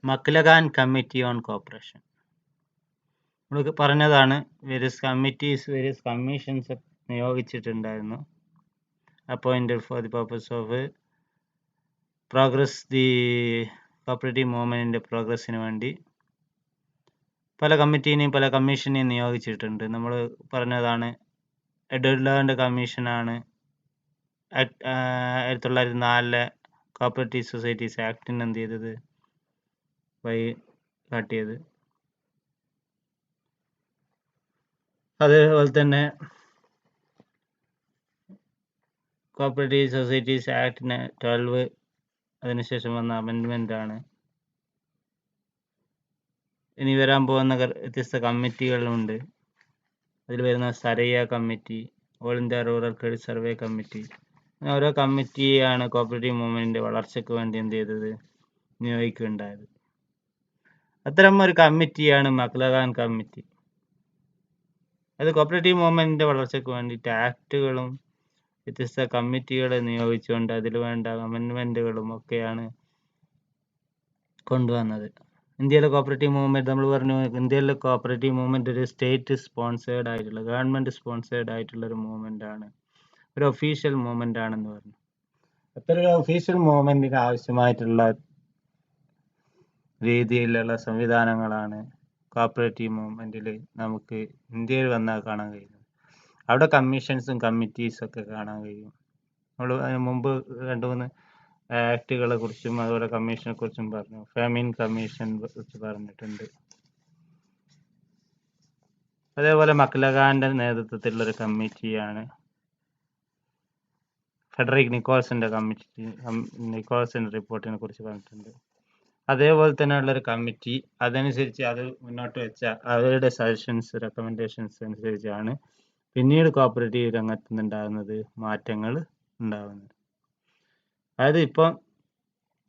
Maclagan committee on corporation നമ്മൾ പറഞ്ഞതാണ്. Various committees, various commissions നിയോഗിച്ചിട്ടുണ്ടായിരുന്നു. Appointed for the purpose of progress the cooperative മൂവ്മെൻറ്റിൻ്റെ പ്രോഗ്രസ്സിന് വേണ്ടി പല കമ്മിറ്റീനെയും പല കമ്മീഷനെയും നിയോഗിച്ചിട്ടുണ്ട്. നമ്മൾ പറഞ്ഞതാണ്. എഡ്വേർഡ് കമ്മീഷനാണ് 1904 കോപ്പറേറ്റീവ് സൊസൈറ്റീസ് ആക്ടിന് എന്ത് ചെയ്തത്, വഴി കാട്ടിയത്. അതേപോലെ തന്നെ കോപ്പറേറ്റീവ് സൊസൈറ്റീസ് ആക്ടിന് 12 അതിനുശേഷം വന്ന അമെൻഡ്മെൻ്റ് ആണ്. ഇനി വരാൻ പോകുന്ന വ്യത്യസ്ത കമ്മിറ്റികളുണ്ട്. അതിൽ വരുന്ന Saraiya committee, all India rural credit survey committee, ഓരോ കമ്മിറ്റിയാണ് കോപ്പറേറ്റീവ് മൂവ്മെൻറ്റിൻ്റെ വളർച്ചയ്ക്ക് വേണ്ടി എന്ത് ചെയ്തത്, നിയോഗിക്കുകയുണ്ടായത്. അത്തരം ഒരു കമ്മിറ്റിയാണ് മക്ലഗാൻ കമ്മിറ്റി. അത് കോപ്പറേറ്റീവ് മൂവ്മെൻറ്റിൻ്റെ വളർച്ചയ്ക്ക് വേണ്ടിയിട്ട് ആക്റ്റുകളും വ്യത്യസ്ത കമ്മിറ്റികളെ നിയോഗിച്ചുകൊണ്ട് അതിൽ വേണ്ട അമെൻഡ്മെൻറ്റുകളും ഒക്കെയാണ് കൊണ്ടുവന്നത്. ഇന്ത്യയിലെ കോപ്പറേറ്റീവ് മൂവ്മെൻറ്റ് നമ്മൾ പറഞ്ഞു, ഇന്ത്യയിലെ കോപ്പറേറ്റീവ് മൂവ്മെൻറ്റ് ഒരു സ്റ്റേറ്റ് സ്പോൺസേർഡ് ആയിട്ടുള്ള, ഗവൺമെൻറ് സ്പോൺസേർഡ് ആയിട്ടുള്ള ഒരു മൂവ്മെൻ്റ് ആണ്, ഒരു ഒഫീഷ്യൽ മൂവ്മെൻ്റ് ആണെന്ന് പറഞ്ഞു. അത്ര ഒരു ഒഫീഷ്യൽ മൂവ്മെൻറ്റിന് ആവശ്യമായിട്ടുള്ള രീതിയിലുള്ള സംവിധാനങ്ങളാണ് കോപ്പറേറ്റീവ് മൂവ്മെൻറ്റിൽ നമുക്ക് ഇന്ത്യയിൽ വന്നാൽ കാണാൻ കഴിയുന്നത്. അവിടെ കമ്മീഷൻസും കമ്മിറ്റീസും ഒക്കെ കാണാൻ കഴിയും. നമ്മൾ അതിന് മുമ്പ് 2-3 ആക്റ്റുകളെ കുറിച്ചും അതുപോലെ കമ്മീഷനെ കുറിച്ചും പറഞ്ഞു. ഫെമിൻ കമ്മീഷൻ കുറിച്ച് പറഞ്ഞിട്ടുണ്ട്. അതേപോലെ മക്ലഗാന്റെ നേതൃത്വത്തിലുള്ള ഒരു കമ്മിറ്റിയാണ് ഫെഡറിക് നിക്കോൾസന്റെ കമ്മിറ്റി. നിക്കോൾസന്റെ റിപ്പോർട്ടിനെ കുറിച്ച് പറഞ്ഞിട്ടുണ്ട്. അതേപോലെ തന്നെയുള്ളൊരു കമ്മിറ്റി അതനുസരിച്ച് അത് മുന്നോട്ട് വെച്ച അവരുടെ സജഷൻസ്, റെക്കമെൻഡേഷൻസ് അനുസരിച്ചാണ് പിന്നീട് കോപ്പറേറ്റീവ് രംഗത്ത് നിന്നുണ്ടാകുന്നത് മാറ്റങ്ങൾ ഉണ്ടാകുന്നത്. അതായത് ഇപ്പം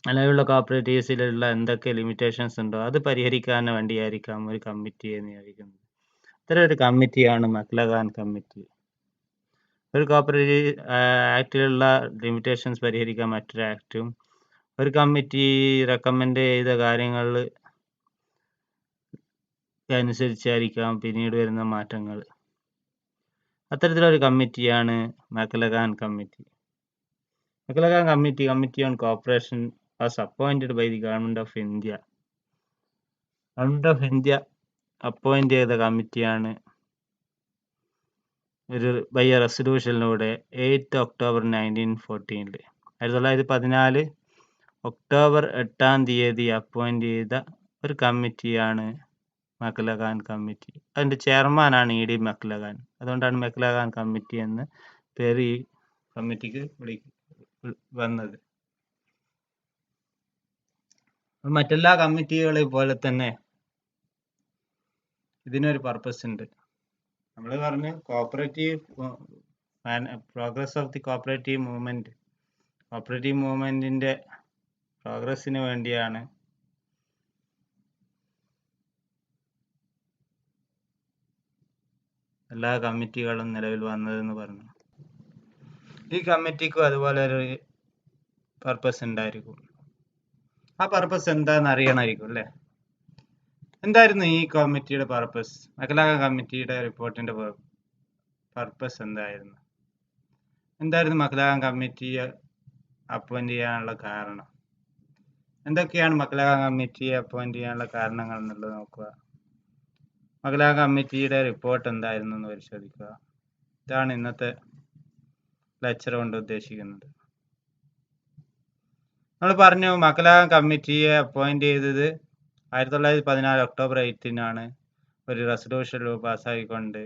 നിലവിലുള്ള കോപ്പറേറ്റീവ്സിലുള്ള എന്തൊക്കെ ലിമിറ്റേഷൻസ് ഉണ്ടോ അത് പരിഹരിക്കാൻ വേണ്ടിയായിരിക്കാം ഒരു കമ്മിറ്റിയെ നിയോഗിക്കുന്നത്. ഇത്തരം ഒരു കമ്മിറ്റിയാണ് മക്ലഗാൻ കമ്മിറ്റി. ഒരു കോപ്പറേറ്റീവ് ആക്റ്റിലുള്ള ലിമിറ്റേഷൻസ് പരിഹരിക്കാൻ മറ്റൊരു ആക്റ്റും, ഒരു കമ്മിറ്റി റെക്കമെൻഡ് ചെയ്ത കാര്യങ്ങൾ അനുസരിച്ചായിരിക്കാം പിന്നീട് വരുന്ന മാറ്റങ്ങൾ. അത്തരത്തിലൊരു കമ്മിറ്റിയാണ് Maclagan committee. Maclagan committee on corporation was appointed by the government of India. Government of India appoint ചെയ്ത കമ്മിറ്റിയാണ് ഒരു ബൈ എ റെസൊല്യൂഷനിലൂടെ 8 ഒക്ടോബർ 1914 1914 ഒക്ടോബർ 8 അപ്പോയിൻറ്റ് ചെയ്ത ഒരു കമ്മിറ്റിയാണ് മക്ലഗാൻ കമ്മിറ്റി. അതിൻ്റെ ചെയർമാനാണ് ഇ ഡി മക്ലഗാൻ. അതുകൊണ്ടാണ് മക്ലഗാൻ കമ്മിറ്റി എന്ന് പേര് ഈ കമ്മിറ്റിക്ക് വന്നത്. മറ്റെല്ലാ കമ്മിറ്റികളെ പോലെ തന്നെ ഇതിനൊരു പർപ്പസ് ഉണ്ട്. നമ്മൾ പറഞ്ഞു cooperative progress of the cooperative മൂവ്മെൻറ്റിൻ്റെ പ്രോഗ്രസ്സിന് വേണ്ടിയാണ് എല്ലാ കമ്മിറ്റികളും നിലവിൽ വന്നതെന്ന് പറഞ്ഞു. ഈ കമ്മിറ്റിക്കും അതുപോലെ ഒരു പർപ്പസ് ഉണ്ടായിരിക്കും. ആ പർപ്പസ് എന്താണെന്ന് അറിയണമായിരിക്കും അല്ലേ? എന്തായിരുന്നു ഈ കമ്മിറ്റിയുടെ പർപ്പസ്? മക്ലഗാൻ കമ്മിറ്റിയുടെ റിപ്പോർട്ടിന്റെ പർപ്പസ് എന്തായിരുന്നു? എന്തായിരുന്നു മക്ലഗാൻ കമ്മിറ്റിയെ അപ്പോയിന്റ് ചെയ്യാനുള്ള കാരണം? എന്തൊക്കെയാണ് മക്ലഗാൻ കമ്മിറ്റിയെ അപ്പോയിന്റ് ചെയ്യാനുള്ള കാരണങ്ങൾ എന്നുള്ളത് നോക്കുക. മക്ലഗാൻ കമ്മിറ്റിയുടെ റിപ്പോർട്ട് എന്തായിരുന്നു എന്ന് പരിശോധിക്കുക. ഇതാണ് ഇന്നത്തെ ലെക്ചർ കൊണ്ട് ഉദ്ദേശിക്കുന്നത്. നമ്മൾ പറഞ്ഞു മക്ലഗാൻ കമ്മിറ്റിയെ അപ്പോയിന്റ് ചെയ്തത് 1914 ഒക്ടോബർ 8 ഒരു റെസൊല്യൂഷൻ പാസ്സാക്കിക്കൊണ്ട്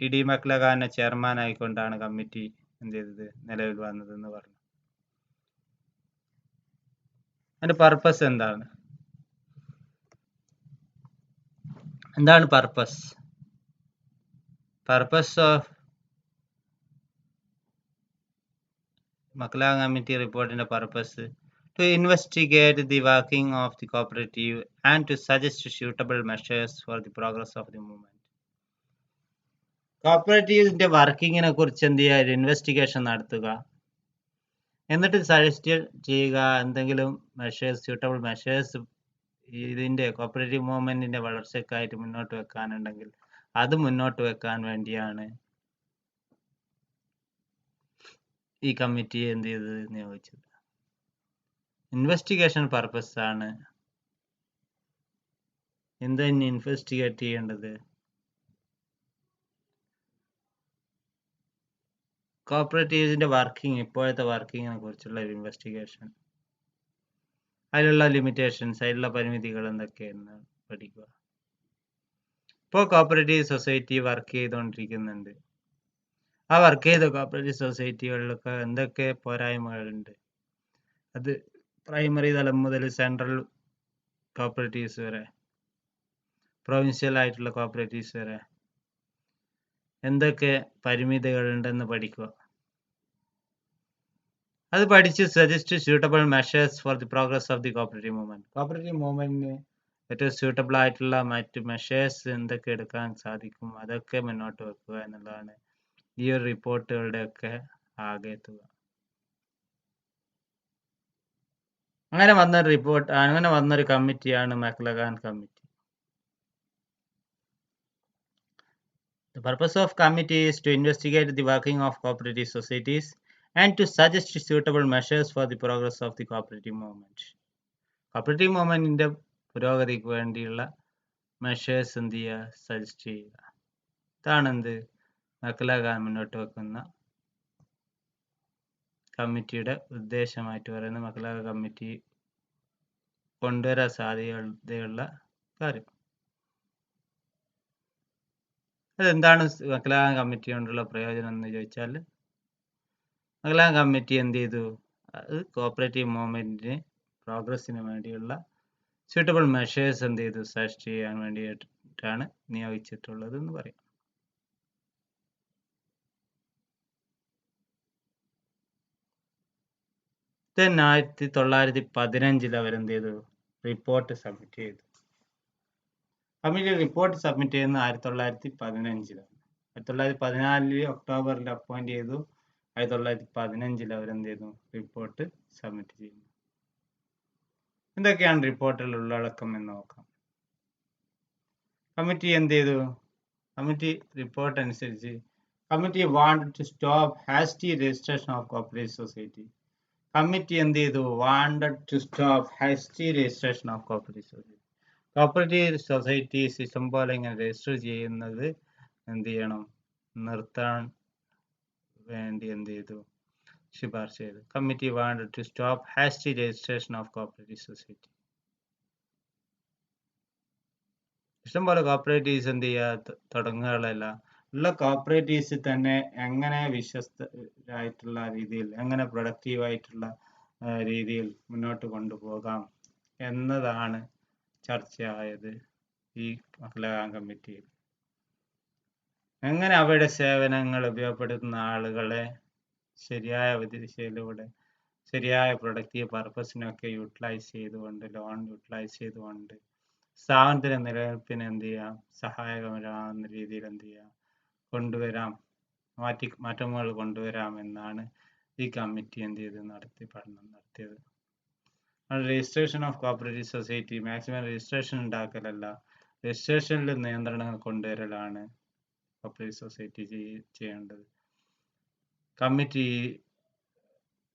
ഇ ഡി മക്ലഗാനെ ചെയർമാൻ ആയിക്കൊണ്ടാണ് കമ്മിറ്റി എന്ത് ചെയ്തത്, നിലവിൽ വന്നതെന്ന് പറഞ്ഞു. അതിന്റെ പർപ്പസ് എന്താണ്? പർപ്പസ് ഓഫ് മക്ലഗാൻ കമ്മിറ്റി റിപ്പോർട്ടിന്റെ purpose to investigate the working of the cooperative and to suggest suitable measures for the progress of the movement. കോപ്പറേറ്റീവിന്റെ വർക്കിങ്ങിനെ കുറിച്ച് എന്ത് ചെയ്യുക, ഒരു ഇൻവെസ്റ്റിഗേഷൻ നടത്തുക, എന്നിട്ട് സജസ്റ്റ് ചെയ്യുക എന്തെങ്കിലും മെഷേഴ്സ്, സ്യൂട്ടബിൾ മെഷേഴ്സ് ഇതിന്റെ കോപ്പറേറ്റീവ് മൂവ്മെന്റിന്റെ വളർച്ചയ്ക്കായിട്ട് മുന്നോട്ട് വെക്കാനുണ്ടെങ്കിൽ അത് മുന്നോട്ട് വെക്കാൻ വേണ്ടിയാണ് ഈ കമ്മിറ്റി എന്ത് ചെയ്തത് നിയോഗിച്ചത്. ഇൻവെസ്റ്റിഗേഷൻ പർപ്പസ് ആണ്. എന്താ ഇനി ഇൻവെസ്റ്റിഗേറ്റ് ചെയ്യേണ്ടത്? കോപ്പറേറ്റീവ്സിന്റെ വർക്കിംഗ്, ഇപ്പോഴത്തെ വർക്കിങ്ങിനെ കുറിച്ചുള്ള ഒരു ഇൻവെസ്റ്റിഗേഷൻ, അതിലുള്ള ലിമിറ്റേഷൻസ്, അതിലുള്ള പരിമിതികൾ എന്തൊക്കെയെന്ന് പഠിക്കുക. ഇപ്പോൾ കോപ്പറേറ്റീവ് സൊസൈറ്റി വർക്ക് ചെയ്തുകൊണ്ടിരിക്കുന്നുണ്ട്. ആ വർക്ക് ചെയ്ത കോപ്പറേറ്റീവ് സൊസൈറ്റികളിലൊക്കെ എന്തൊക്കെ പോരായ്മകളുണ്ട്, അത് പ്രൈമറി തലം മുതൽ സെൻട്രൽ കോപ്പറേറ്റീവ്സ് വരെ, പ്രൊവിൻഷ്യൽ ആയിട്ടുള്ള കോപ്പറേറ്റീവ്സ് വരെ എന്തൊക്കെ പരിമിതികളുണ്ടെന്ന് പഠിക്കുക. അത് പഠിച്ച് suggest suitable measures for the progress of the cooperative movement. Cooperative മൂവ്മെന്റിന് ഏറ്റവും സ്യൂട്ടബിൾ ആയിട്ടുള്ള മറ്റ് മെഷേഴ്സ് എന്തൊക്കെ എടുക്കാൻ സാധിക്കും അതൊക്കെ മുന്നോട്ട് വെക്കുക എന്നുള്ളതാണ് ഈ ഒരു റിപ്പോർട്ടുകളുടെയൊക്കെ ആകെ തുക. അങ്ങനെ വന്നൊരു കമ്മിറ്റിയാണ് Maclagan committee. The purpose of committee is to investigate the working of cooperative societies and to suggest suitable measures for the progress of the cooperative movement. Cooperative മൂവ്മെന്റിന്റെ പുരോഗതിക്ക് വേണ്ടിയുള്ള മെഷേഴ്സ് എന്ത് ചെയ്യുക, സജസ്റ്റ് ചെയ്യുക. ഇതാണ് എന്ത് മക്ലഗാൻ മുന്നോട്ട് വെക്കുന്ന കമ്മിറ്റിയുടെ ഉദ്ദേശമായിട്ട് പറയുന്നത്. മക്ലഗാൻ കമ്മിറ്റി കൊണ്ടുവരാൻ സാധ്യതയുള്ള കാര്യം. അതെന്താണ് മക്ലഗാൻ കമ്മിറ്റി കൊണ്ടുള്ള പ്രയോജനം എന്ന് ചോദിച്ചാൽ, മക്ലഗാൻ കമ്മിറ്റി എന്ത് ചെയ്തു, അത് കോപ്പറേറ്റീവ് മൂവ്മെന്റിന് പ്രോഗ്രസ്സിന് വേണ്ടിയുള്ള സ്യൂട്ടബിൾ മെഷേഴ്സ് എന്ത് ചെയ്തു, സജസ്റ്റ് ചെയ്യാൻ വേണ്ടിയിട്ടാണ് നിയോഗിച്ചിട്ടുള്ളത് എന്ന് പറയാം. then 1915 അവരെന്ത് ചെയ്തു, റിപ്പോർട്ട് സബ്മിറ്റ് ചെയ്തു. കമ്മിറ്റി റിപ്പോർട്ട് സബ്മിറ്റ് ചെയ്യുന്നത് 1915. 1914 ഒക്ടോബറിൽ അപ്പോയിന്റ് ചെയ്തു. 1915 അവരെന്ത് ചെയ്തു, റിപ്പോർട്ട് സബ്മിറ്റ് ചെയ്യുന്നു. എന്തൊക്കെയാണ് റിപ്പോർട്ടിൽ ഉള്ളടക്കം എന്ന് നോക്കാം. കമ്മിറ്റി എന്ത് ചെയ്തു, കമ്മിറ്റി റിപ്പോർട്ട് അനുസരിച്ച് committee wanted to stop hasty registration of cooperative society. Committee എന്ത് ചെയ്തു, wanted to stop hasty registration of cooperative society. Cooperative societies ഇഷ്ടം പോലെ ഇങ്ങനെ രജിസ്റ്റർ ചെയ്യുന്നത് എന്ത് ചെയ്യണം, നിർത്താൻ വേണ്ടി എന്ത് ചെയ്തു, ശുപാർശ ചെയ്തു. Committee wanted to stop hasty registration of cooperative society. ഇഷ്ടംപോലെ കോപ്പറേറ്റീവ്സ് എന്ത് ചെയ്യുക, തുടങ്ങുകയല്ല, ഉള്ള കോപ്പറേറ്റീവ്സ് തന്നെ എങ്ങനെ വിശ്വസ്തരായിട്ടുള്ള രീതിയിൽ, എങ്ങനെ പ്രൊഡക്റ്റീവായിട്ടുള്ള രീതിയിൽ മുന്നോട്ട് കൊണ്ടുപോകാം എന്നതാണ് ചർച്ചയായത് ഈ മക്ലഗാൻ കമ്മിറ്റിയിൽ. എങ്ങനെ അവരുടെ സേവനങ്ങൾ ഉപയോഗപ്പെടുത്തുന്ന ആളുകളെ ശരിയായ ദിശയിലൂടെ ശരിയായ പ്രൊഡക്റ്റീവ് പർപ്പസിനൊക്കെ യൂട്ടിലൈസ് ചെയ്തുകൊണ്ട്, ലോൺ യൂട്ടിലൈസ് ചെയ്തുകൊണ്ട് സ്ഥാപനത്തിന്റെ നിലനിൽപ്പിന് എന്ത് ചെയ്യാം, സഹായകരമാകുന്ന രീതിയിൽ എന്ത് ചെയ്യാം, കൊണ്ടുവരാം, മാറ്റങ്ങൾ കൊണ്ടുവരാം എന്നാണ് ഈ കമ്മിറ്റി എന്ത് ചെയ്ത് പഠനം നടത്തിയത്. Registration of cooperative society, maximum registration ഉണ്ടാക്കലല്ല, രജിസ്ട്രേഷനിൽ നിയന്ത്രണങ്ങൾ കൊണ്ടുവരലാണ് കോപ്പറേറ്റീവ് സൊസൈറ്റി ചെയ്യേണ്ടത്. കമ്മിറ്റി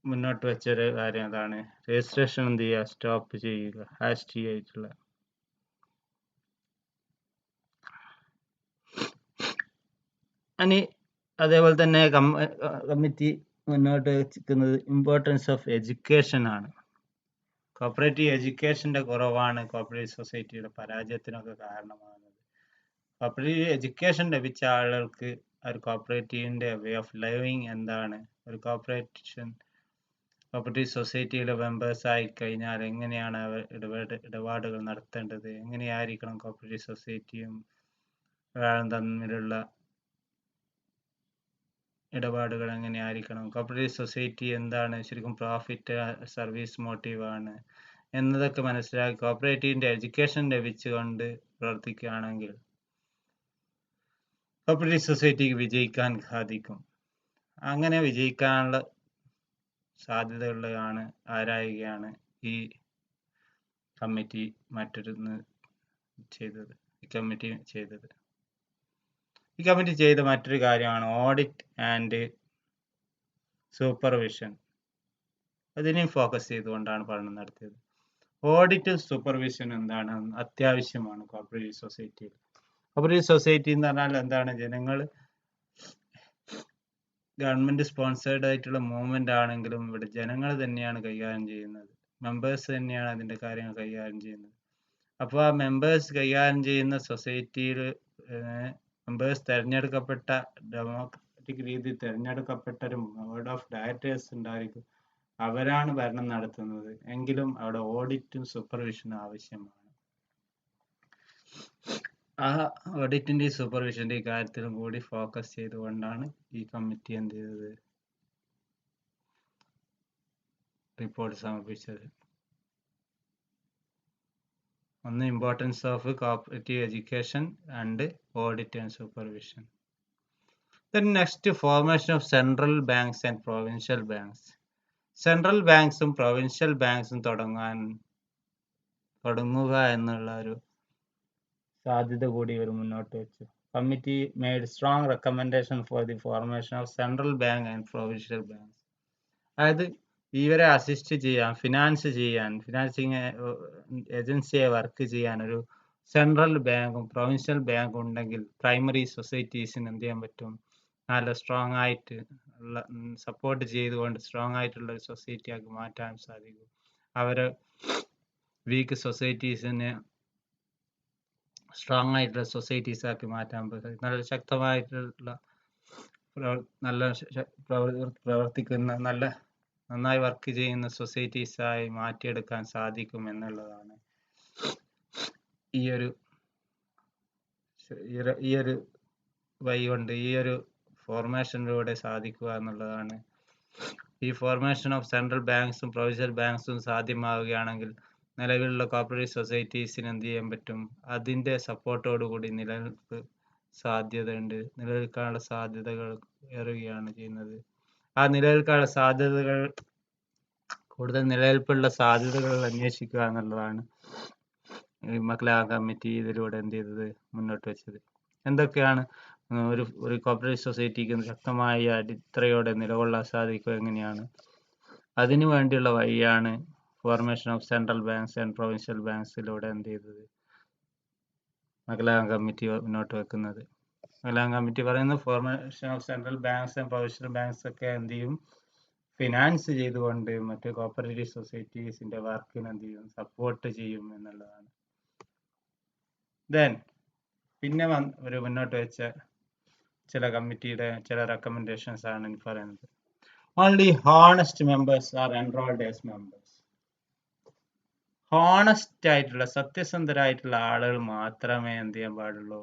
മുന്നോട്ട് വെച്ചൊരു കാര്യം അതാണ്, രജിസ്ട്രേഷൻ എന്ത് ചെയ്യുക, സ്റ്റോപ്പ് ചെയ്യുക, ഹാസ്റ്റി ആയിട്ടുള്ള. ഇനി അതേപോലെ തന്നെ കമ്മിറ്റി മുന്നോട്ട് വെച്ചിരിക്കുന്നത് ഇമ്പോർട്ടൻസ് ഓഫ് എഡ്യൂക്കേഷൻ ആണ്. കോപ്പറേറ്റീവ് എഡ്യൂക്കേഷന്റെ കുറവാണ് കോപ്പറേറ്റീവ് സൊസൈറ്റിയുടെ പരാജയത്തിനൊക്കെ കാരണമാകുന്നത്. കോപ്പറേറ്റീവ് എഡ്യൂക്കേഷൻ ലഭിച്ച ആളുകൾക്ക് ഒരു കോപ്പറേറ്റീവിന്റെ വേ ഓഫ് ലിവിങ് എന്താണ്, ഒരു കോപ്പറേറ്റീവ് സൊസൈറ്റിയുടെ മെമ്പേഴ്സ് ആയി കഴിഞ്ഞാൽ എങ്ങനെയാണ് അവർ ഇടപാടുകൾ നടത്തേണ്ടത്, എങ്ങനെയായിരിക്കണം കോപ്പറേറ്റീവ് സൊസൈറ്റിയും ഒരാളും തമ്മിലുള്ള ഇടപാടുകൾ എങ്ങനെയായിരിക്കണം, കോപ്പറേറ്റീവ് സൊസൈറ്റി എന്താണ്, ശരിക്കും പ്രോഫിറ്റ് സർവീസ് മോട്ടീവ് ആണ് എന്നതൊക്കെ മനസ്സിലാക്കി കോപ്പറേറ്റീവിന്റെ എഡ്യൂക്കേഷൻ ലഭിച്ചുകൊണ്ട് പ്രവർത്തിക്കുകയാണെങ്കിൽ കോപ്പറേറ്റീവ് സൊസൈറ്റിക്ക് വിജയിക്കാൻ സാധിക്കും. അങ്ങനെ വിജയിക്കാനുള്ള സാധ്യതയുള്ളതാണ് ആരായുകയാണ് ഈ കമ്മിറ്റി ചെയ്തത്. ഈ കമ്മിറ്റി ചെയ്ത മറ്റൊരു കാര്യമാണ് ഓഡിറ്റ് ആൻഡ് സൂപ്പർവിഷൻ. അതിനെയും ഫോക്കസ് ചെയ്തുകൊണ്ടാണ് പഠനം നടത്തിയത്. ഓഡിറ്റും സൂപ്പർവിഷൻ എന്താണ് അത്യാവശ്യമാണ് കോപ്പറേറ്റീവ് സൊസൈറ്റിയിൽ. കോപ്പറേറ്റീവ് സൊസൈറ്റി എന്ന് പറഞ്ഞാൽ എന്താണ്? ജനങ്ങൾ ഗവൺമെന്റ് സ്പോൺസേർഡ് ആയിട്ടുള്ള മൂവ്മെന്റ് ആണെങ്കിലും ഇവിടെ ജനങ്ങൾ തന്നെയാണ് കൈകാര്യം ചെയ്യുന്നത്. മെമ്പേഴ്സ് തന്നെയാണ് അതിന്റെ കാര്യങ്ങൾ കൈകാര്യം ചെയ്യുന്നത്. അപ്പോൾ ആ മെമ്പേഴ്സ് കൈകാര്യം ചെയ്യുന്ന സൊസൈറ്റിയിൽ മെമ്പേഴ്സ് തിരഞ്ഞെടുക്കപ്പെട്ട ഡെമോക്രാറ്റിക് രീതിയിൽ തിരഞ്ഞെടുക്കപ്പെട്ട ഒരു ബോർഡ് ഓഫ് ഡയറക്ടേഴ്സ് ഉണ്ടായിരിക്കും. അവരാണ് ഭരണം നടത്തുന്നത്. എങ്കിലും അവിടെ ഓഡിറ്റും സൂപ്പർവിഷനും ആവശ്യമാണ്. ആ ഓഡിറ്റിന്റെ സൂപ്പർവിഷന്റെ കാര്യത്തിലും കൂടി ഫോക്കസ് ചെയ്തുകൊണ്ടാണ് ഈ കമ്മിറ്റി എന്ത് ചെയ്തത്? റിപ്പോർട്ട് സമർപ്പിച്ചത്. ഒന്ന്, importance of cooperative education and audit and supervision. Then next, formation of central banks and provincial banks. Central ബാങ്ക്സും പ്രൊവിൻഷ്യൽ ബാങ്ക്സും തുടങ്ങുക എന്നുള്ള ഒരു സാധ്യത കൂടി ഇവർ മുന്നോട്ട് വെച്ചു. Committee made strong recommendation for the formation of central bank and provincial banks. അതായത് ഇവരെ അസിസ്റ്റ് ചെയ്യാൻ, ഫിനാൻസിങ് ഏജൻസിയെ വർക്ക് ചെയ്യാൻ ഒരു സെൻട്രൽ ബാങ്കും പ്രൊവിൻഷ്യൽ ബാങ്കും ഉണ്ടെങ്കിൽ പ്രൈമറി സൊസൈറ്റീസിന് എന്ത് ചെയ്യാൻ പറ്റും? നല്ല സ്ട്രോങ് ആയിട്ട് ഉള്ള സപ്പോർട്ട് ചെയ്തുകൊണ്ട് സ്ട്രോങ് ആയിട്ടുള്ള ഒരു സൊസൈറ്റി ആക്കി മാറ്റാൻ സാധിക്കും. അവരെ വീക്ക് സൊസൈറ്റീസിനെ സ്ട്രോങ് ആയിട്ടുള്ള സൊസൈറ്റീസ് ആക്കി മാറ്റാൻ പറ്റും. നല്ല ശക്തമായിട്ടുള്ള പ്രവർത്തിക്കുന്ന നന്നായി വർക്ക് ചെയ്യുന്ന സൊസൈറ്റീസായി മാറ്റിയെടുക്കാൻ സാധിക്കും എന്നുള്ളതാണ് ഈ ഒരു വഴി കൊണ്ട്, ഈ ഒരു ഫോർമേഷനിലൂടെ സാധിക്കുക എന്നുള്ളതാണ്. ഈ ഫോർമേഷൻ ഓഫ് സെൻട്രൽ ബാങ്ക്സും പ്രൊവിൻഷ്യൽ ബാങ്ക്സും സാധ്യമാവുകയാണെങ്കിൽ നിലവിലുള്ള കോപ്പറേറ്റീവ് സൊസൈറ്റീസിന് എന്ത് ചെയ്യാൻ പറ്റും? അതിൻ്റെ സപ്പോർട്ടോടുകൂടി നിലനിൽക്കാനുള്ള സാധ്യതകൾ ഏറുകയാണ് ചെയ്യുന്നത്. ആ നിലനിൽക്കാനുള്ള സാധ്യതകൾ, കൂടുതൽ നിലനിൽപ്പുള്ള സാധ്യതകൾ അന്വേഷിക്കുക എന്നുള്ളതാണ് മക്ലാഗൻ കമ്മിറ്റി ഇതിലൂടെ എന്ത് ചെയ്തത്? മുന്നോട്ട് വെച്ചത്. എന്തൊക്കെയാണ് ഒരു കോപ്പറേറ്റീവ് സൊസൈറ്റിക്ക് ശക്തമായ അടിത്തറയോടെ നിലകൊള്ളാൻ സാധിക്കുക എങ്ങനെയാണ്? അതിനു വേണ്ടിയുള്ള വഴിയാണ് formation of central banks and provincial ബാങ്ക്സിലൂടെ എന്ത് ചെയ്തത്? മക്ലാഗൻ കമ്മിറ്റി മുന്നോട്ട് വെക്കുന്നത്. മക്ലാഗൻ കമ്മിറ്റി പറയുന്നത് formation of central banks and provincial banks ഒക്കെ എന്ത് ചെയ്യും? ഫിനാൻസ് ചെയ്തുകൊണ്ട് മറ്റ് കോപ്പറേറ്റീവ് സൊസൈറ്റീസിന്റെ വർക്കിന് എന്ത് ചെയ്യും? സപ്പോർട്ട് ചെയ്യും എന്നുള്ളതാണ്. പിന്നെ ഒരു മുന്നോട്ട് വെച്ച ചില കമ്മിറ്റിയുടെ ചില റെക്കമെൻഡേഷൻസ് ആണ് എനിക്ക് പറയുന്നത്. Only honest members are enrolled as members. Honest ആയിട്ടുള്ള, സത്യസന്ധരായിട്ടുള്ള ആളുകൾ മാത്രമേ എന്ത് ചെയ്യാൻ പാടുള്ളൂ?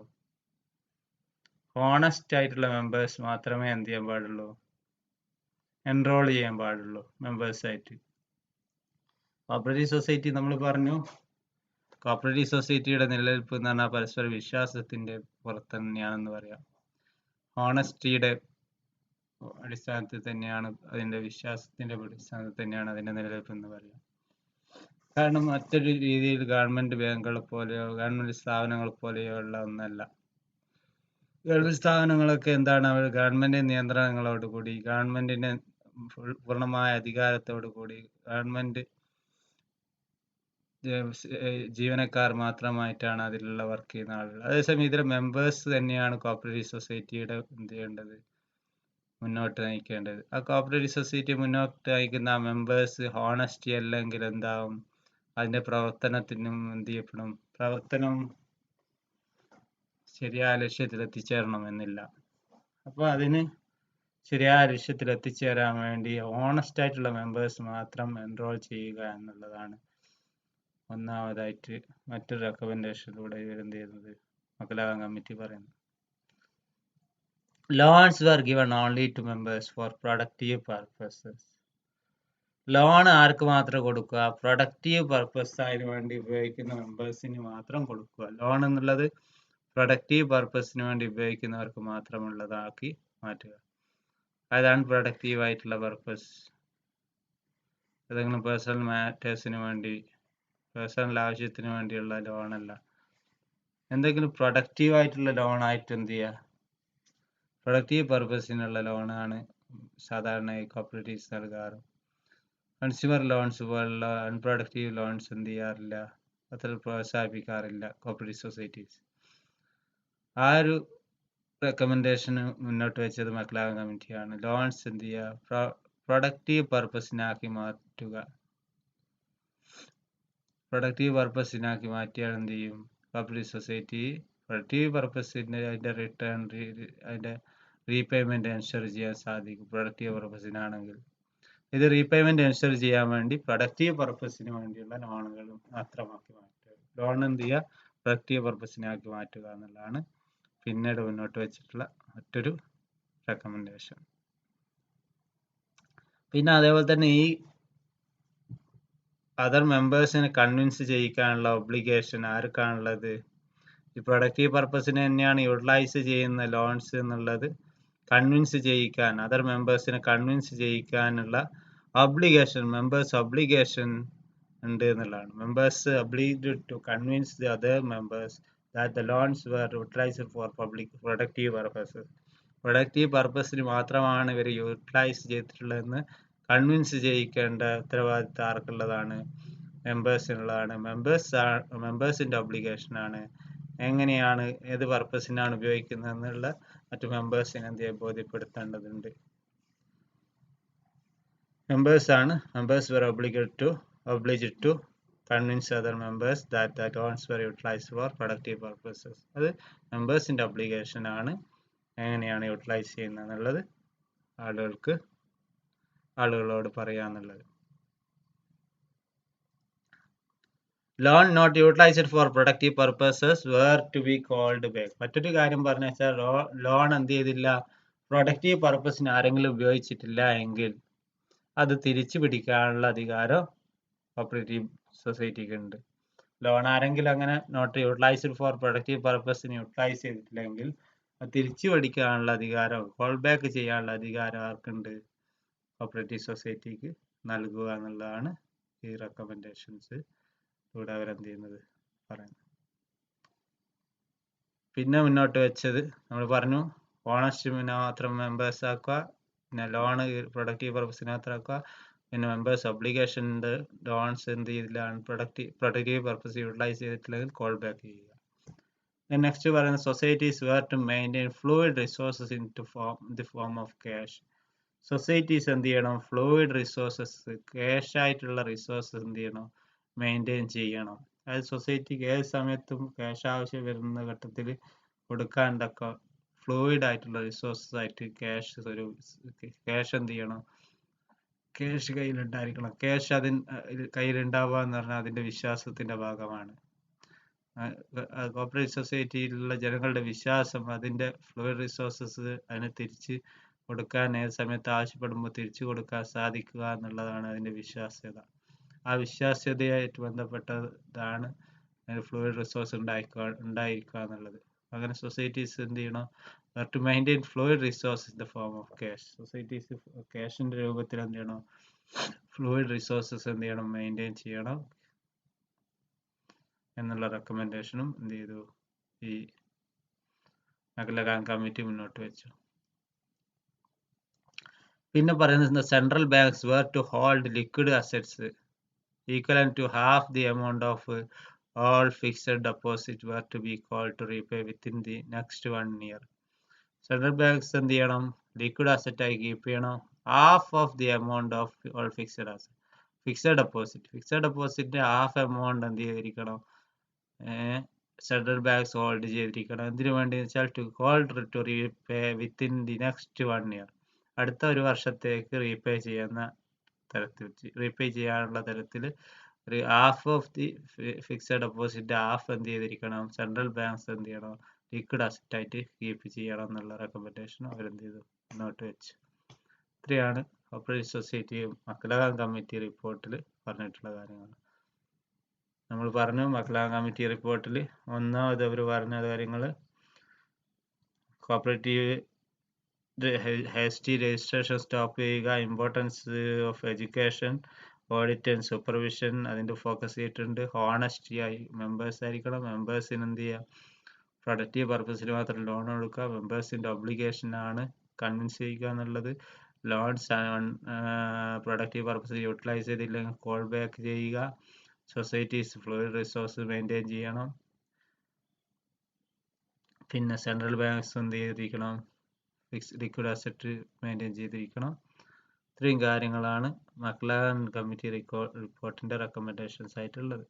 ഹോണസ്റ്റ് ആയിട്ടുള്ള മെമ്പേഴ്സ് മാത്രമേ എന്ത് ചെയ്യാൻ പാടുള്ളൂ? എൻറോൾ ചെയ്യാൻ പാടുള്ളൂ മെമ്പേഴ്സ് ആയിട്ട്. കോപ്പറേറ്റീവ് സൊസൈറ്റി നമ്മൾ പറഞ്ഞു, കോപ്പറേറ്റീവ് സൊസൈറ്റിയുടെ നിലനിൽപ്പ് എന്ന് പറഞ്ഞാൽ പരസ്പര വിശ്വാസത്തിന്റെ പുറത്ത് തന്നെയാണെന്ന് പറയാം. ഹോണസ്റ്റിയുടെ അടിസ്ഥാനത്തിൽ തന്നെയാണ്, അതിന്റെ വിശ്വാസത്തിന്റെ അടിസ്ഥാനത്തിൽ തന്നെയാണ് അതിന്റെ നിലനിൽപ്പ് എന്ന് പറയാം. കാരണം മറ്റൊരു രീതിയിൽ ഗവൺമെന്റ് ബാങ്കുകളെ പോലെയോ ഗവൺമെന്റ് സ്ഥാപനങ്ങളെ പോലെയോ ഉള്ള ഒന്നല്ല. ഗവൺമെന്റ് സ്ഥാപനങ്ങളൊക്കെ എന്താണ്? അവർ ഗവൺമെന്റ് നിയന്ത്രണങ്ങളോടുകൂടി, ഗവൺമെന്റിന്റെ പൂർണ്ണമായ അധികാരത്തോടുകൂടി, ഗവൺമെന്റ് ജീവനക്കാർ മാത്രമായിട്ടാണ് അതിലുള്ള വർക്ക് ചെയ്യുന്ന ആളുകൾ. അതേസമയം ഇതിലെ മെമ്പേഴ്സ് തന്നെയാണ് കോപ്പറേറ്റീവ് സൊസൈറ്റിയുടെ എന്ത് ചെയ്യേണ്ടത്? മുന്നോട്ട് നയിക്കേണ്ടത്. ആ കോപ്പറേറ്റീവ് സൊസൈറ്റി മുന്നോട്ട് നയിക്കുന്ന ആ മെമ്പേഴ്സ് ഹോണസ്റ്റി അല്ലെങ്കിൽ എന്താവും? അതിന്റെ പ്രവർത്തനത്തിനും എന്ത് ചെയ്യപ്പെടും? പ്രവർത്തനം ശരിയായ ലക്ഷ്യത്തിൽ എത്തിച്ചേരണം എന്നില്ല. അപ്പോൾ അതിന് ശരിയായ ലക്ഷ്യത്തിൽ എത്തിച്ചേരാൻ വേണ്ടി ഓണസ്റ്റ് ആയിട്ടുള്ള മെമ്പേഴ്സ് മാത്രം എൻറോൾ ചെയ്യുക എന്നുള്ളതാണ് ഒന്നാമതായിട്ട് മറ്റൊരു റെക്കമെൻഡേഷനിലൂടെ ഇവരെന്ത് ചെയ്യുന്നത്? മക്ലാഗൻ കമ്മിറ്റി പറയുന്നത്. Loans were given only to members for productive purposes. Loan ആർക്ക് മാത്രം കൊടുക്കുക? പ്രൊഡക്റ്റീവ് പർപ്പസ് അതിന് വേണ്ടി ഉപയോഗിക്കുന്ന മെമ്പേഴ്സിന് മാത്രം കൊടുക്കുക. ലോൺ എന്നുള്ളത് പ്രൊഡക്റ്റീവ് പർപ്പസിന് വേണ്ടി ഉപയോഗിക്കുന്നവർക്ക് മാത്രമുള്ളതാക്കി മാറ്റുക. അതാണ് പ്രൊഡക്റ്റീവ് ആയിട്ടുള്ള പർപ്പസ്. ഏതെങ്കിലും പേഴ്സണൽ മാറ്റേഴ്സിന് വേണ്ടി പേഴ്സണൽ ആവശ്യത്തിന് വേണ്ടിയുള്ള ലോണല്ല. എന്തെങ്കിലും പ്രൊഡക്റ്റീവ് ആയിട്ടുള്ള ലോണായിട്ട് എന്ത് ചെയ്യുക, പ്രൊഡക്റ്റീവ് പർപ്പസിനുള്ള ലോണാണ് സാധാരണയായി കോപ്പറേറ്റീവ്സ് നൽകാറ്. കൺസ്യൂമർ ലോൺസ് പോലുള്ള അൺപ്രൊഡക്റ്റീവ് ലോൺസ് എന്ത് ചെയ്യാറില്ല, അത്ര പ്രോത്സാഹിപ്പിക്കാറില്ല കോപ്പറേറ്റീവ് സൊസൈറ്റീസ്. ആ ഒരു റെക്കമെൻഡേഷന് മുന്നോട്ട് വെച്ചത് മക്ലാഗൻ കമ്മിറ്റിയാണ്. ലോൺസ് എന്ത് ചെയ്യുക, പ്രൊഡക്റ്റീവ് പർപ്പസിനാക്കി മാറ്റുക. പ്രൊഡക്റ്റീവ് പർപ്പസിനാക്കി മാറ്റിയാൽ എന്ത് ചെയ്യും, കോപ്പറേറ്റീവ് സൊസൈറ്റി പ്രൊഡക്റ്റീവ് പർപ്പസിൻ്റെ അതിൻ്റെ റിട്ടേൺ അതിൻ്റെ റീപേയ്മെൻറ്റ് എൻഷുർ ചെയ്യാൻ സാധിക്കും. പ്രൊഡക്റ്റീവ് പർപ്പസിനാണെങ്കിൽ ഇത് റീപേയ്മെൻറ്റ് എൻഷുർ ചെയ്യാൻ വേണ്ടി പ്രൊഡക്റ്റീവ് പർപ്പസിന് വേണ്ടിയുള്ള ലോണുകൾ മാത്രമാക്കി മാറ്റുക. ലോൺ എന്ത് ചെയ്യുക, പ്രൊഡക്റ്റീവ് പർപ്പസിനാക്കി മാറ്റുക എന്നുള്ളതാണ് പിന്നീട് മുന്നോട്ട് വെച്ചിട്ടുള്ള മറ്റൊരു റെക്കമെൻഡേഷൻ. പിന്നെ അതേപോലെ തന്നെ ഈ അതർ മെമ്പേഴ്സിനെ കൺവിൻസ് ചെയ്യിക്കാനുള്ള ഒബ്ലിഗേഷൻ ആർക്കാണുള്ളത്? ഈ പ്രൊഡക്റ്റീവ് പർപ്പസിന് തന്നെയാണ് യൂട്ടിലൈസ് ചെയ്യുന്ന ലോൺസ് എന്നുള്ളത് കൺവിൻസ് ചെയ്യിക്കാൻ, അതർ മെമ്പേഴ്സിനെ കൺവിൻസ് ചെയ്യിക്കാനുള്ള ഒബ്ലിഗേഷൻ, മെമ്പേഴ്സ് ഒബ്ലിഗേഷൻ ഉണ്ട് എന്നുള്ളതാണ്. Members obliged to convince the other members that the loans were utilized for productive purposes. Productive പർപ്പസിന് മാത്രമാണ് ഇവർ യൂട്ടിലൈസ് ചെയ്തിട്ടുള്ളതെന്ന് കൺവിൻസ് ചെയ്യിക്കേണ്ട ഉത്തരവാദിത്തം ആർക്കുള്ളതാണ്? മെമ്പേഴ്സിനുള്ളതാണ്. മെമ്പേഴ്സിൻ്റെ ഒബ്ലിഗേഷനാണ്. എങ്ങനെയാണ്, ഏത് പർപ്പസിനാണ് ഉപയോഗിക്കുന്നത് എന്നുള്ള മറ്റു മെമ്പേഴ്സിനെ എന്ത് ബോധ്യപ്പെടുത്തേണ്ടതുണ്ട്. Members were obliged to convince other members that the loans were utilized for productive purposes. അത് മെമ്പേഴ്സിൻ്റെ ഒബ്ലിഗേഷൻ ആണ്. എങ്ങനെയാണ് യൂട്ടിലൈസ് ചെയ്യുന്നത് എന്നുള്ളത് ആളുകളോട് പറയാന്നുള്ളത്. Loan not utilised for productive purposes were to be called back. മറ്റൊരു കാര്യം പറഞ്ഞു വെച്ചാൽ ലോൺ എന്ത് ചെയ്തില്ല, പ്രൊഡക്റ്റീവ് പർപ്പസിന് ആരെങ്കിലും ഉപയോഗിച്ചിട്ടില്ല എങ്കിൽ അത് തിരിച്ചു പിടിക്കാനുള്ള അധികാരം കോപ്പറേറ്റീവ് സൊസൈറ്റിക്ക് ഉണ്ട്. ലോൺ ആരെങ്കിലും അങ്ങനെ നോട്ട് യൂട്ടിലൈസ്ഡ് ഫോർ പ്രൊഡക്റ്റീവ് പർപ്പസിന് യൂട്ടിലൈസ് ചെയ്തിട്ടില്ലെങ്കിൽ അത് തിരിച്ചു പിടിക്കാനുള്ള അധികാരം, കോൾ ബാക്ക് ചെയ്യാനുള്ള അധികാരം ആർക്കുണ്ട്? കോപ്പറേറ്റീവ് സൊസൈറ്റിക്ക് നൽകുക എന്നുള്ളതാണ് ഈ റെക്കമെൻഡേഷൻസ് ഇവിടെ അവരെന്ത് ചെയ്യുന്നത് പറയുന്നത്. പിന്നെ മുന്നോട്ട് വെച്ചത് നമ്മൾ പറഞ്ഞു, ഓണർഷിപ്പിനെ മാത്രം മെമ്പേഴ്സ് ആക്കുക, പിന്നെ ലോണ് പ്രൊഡക്റ്റീവ് പർപ്പസിന് മാത്രം ആക്കുക, പിന്നെ മെമ്പേഴ്സ് ഒബ്ലിഗേഷൻ ഉണ്ട്, ലോൺസ് എന്ത് ചെയ്തില്ല, പ്രൊഡക്റ്റീവ് പർപ്പസ് യൂട്ടിലൈസ് ചെയ്തിട്ടില്ലെങ്കിൽ കോൾ ബാക്ക് ചെയ്യുക. നെക്സ്റ്റ് പറയുന്നത് societies were to maintain fluid resources in the form of cash. Societies എന്ത് ചെയ്യണം, ഫ്ലൂയിഡ് റിസോഴ്സസ്, ക്യാഷ് ആയിട്ടുള്ള റിസോഴ്സസ് എന്ത് ചെയ്യണം, മെയിൻറ്റെയിൻ ചെയ്യണം. അതായത് സൊസൈറ്റിക്ക് ഏത് സമയത്തും ക്യാഷ് ആവശ്യം വരുന്ന ഘട്ടത്തിൽ കൊടുക്കാൻ തക്ക ഫ്ലൂയിഡ് ആയിട്ടുള്ള റിസോഴ്സസ് ആയിട്ട് ക്യാഷ് എന്ത് ചെയ്യണം, ക്യാഷ് കയ്യിലുണ്ടായിരിക്കണം. ക്യാഷ് കയ്യിലുണ്ടാവുക എന്ന് പറഞ്ഞാൽ അതിൻ്റെ വിശ്വാസത്തിൻ്റെ ഭാഗമാണ്. കോപ്പറേറ്റീവ് സൊസൈറ്റിയിലുള്ള ജനങ്ങളുടെ വിശ്വാസം, അതിൻ്റെ ഫ്ലൂയിഡ് റിസോഴ്സസ് അതിന് തിരിച്ച് കൊടുക്കാൻ ഏത് സമയത്ത് ആവശ്യപ്പെടുമ്പോൾ തിരിച്ചു കൊടുക്കാൻ സാധിക്കുക എന്നുള്ളതാണ് അതിൻ്റെ വിശ്വാസ്യത. ആ വിശ്വാസ്യതയായിട്ട് ബന്ധപ്പെട്ടതാണ് ഫ്ലൂയിഡ് റിസോഴ്സ് ഉണ്ടായിരിക്കുക എന്നുള്ളത്. അങ്ങനെ സൊസൈറ്റീസ് എന്ത് ചെയ്യണം, to maintain fluid resource in the form of cash. Societies ക്യാഷിൻ്റെ രൂപത്തിൽ എന്ത് ചെയ്യണം, ഫ്ലൂയിഡ് റിസോഴ്സസ് എന്ത് ചെയ്യണം, മെയിൻറ്റെയിൻ ചെയ്യണം എന്നുള്ള റെക്കമെൻഡേഷനും എന്ത് ചെയ്തു, ഈ മക്ലഗാൻ കമ്മിറ്റി മുന്നോട്ട് വെച്ചു. പിന്നെ പറയുന്നത് central banks were to hold liquid assets equivalent to half the amount of all fixed deposit were to be called to repay within the next 1 year. Central banks എന്ത് ചെയ്യണം, ലിക്വിഡ് അസറ്റ് ആയി keep ചെയ്യണം half of the amount of all fixed asset. Fixed deposit half amount എന്ത് ചെയ്തിരിക്കണം, central banks hold ചെയ്തിരിക്കണം. എന്തിനു വേണ്ടി വെച്ചാൽ to repay within the next 1 year. അടുത്ത ഒരു വർഷത്തേക്ക് റീപേ ചെയ്യാനുള്ള തരത്തിൽ ഒരു half of the fixed deposit half എന്ത് ചെയ്തിരിക്കണം, സെൻട്രൽ ബാങ്ക്സ് എന്ത് ചെയ്യണം, ലിക്വിഡ് അസറ്റ് ആയിട്ട് കീപ്പ് ചെയ്യണം എന്നുള്ള റെക്കമെൻഡേഷൻ അവരെന്ത് ചെയ്തു, മുന്നോട്ട് വെച്ചു. ഇത്രയാണ് കോപ്പറേറ്റീവ് സൊസൈറ്റി മക്ലഗാൻ കമ്മിറ്റി റിപ്പോർട്ടിൽ പറഞ്ഞിട്ടുള്ള കാര്യങ്ങൾ. നമ്മൾ പറഞ്ഞു മക്ലഗാൻ കമ്മിറ്റി റിപ്പോർട്ടിൽ ഒന്നാമത് അവർ പറഞ്ഞ കാര്യങ്ങൾ കോപ്പറേറ്റീവ് hasty registration സ്റ്റോപ്പ് ചെയ്യുക, importance of education, audit and supervision അതിൻ്റെ ഫോക്കസ് ചെയ്തിട്ടുണ്ട്. ഹോണസ്റ്റി ആയി മെമ്പേഴ്സ് ആയിരിക്കണം. മെമ്പേഴ്സിന് എന്ത് ചെയ്യുക, പ്രൊഡക്റ്റീവ് പർപ്പസിന് മാത്രം ലോൺ കൊടുക്കുക. മെമ്പേഴ്സിൻ്റെ ഒബ്ലിഗേഷൻ ആണ് കൺവിൻസ് ചെയ്യുക എന്നുള്ളത്. ലോൺസ് പ്രൊഡക്റ്റീവ് പർപ്പസ് യൂട്ടിലൈസ് ചെയ്തില്ലെങ്കിൽ കോൾ ബാക്ക് ചെയ്യുക. സൊസൈറ്റീസ് ഫ്ലൂയിഡ് റിസോഴ്സ് മെയിൻറ്റെയിൻ ചെയ്യണം. പിന്നെ സെൻട്രൽ ബാങ്ക്സ് എന്ത് ചെയ്തിരിക്കണം, ലിക്വിഡ് അസറ്റ് മെയിൻറ്റെയിൻ ചെയ്തിരിക്കണം. ഇത്രയും കാര്യങ്ങളാണ് മക്ലാൻ കമ്മിറ്റി റിപ്പോർട്ടിൻ്റെ റെക്കമെൻഡേഷൻസ് ആയിട്ടുള്ളത്.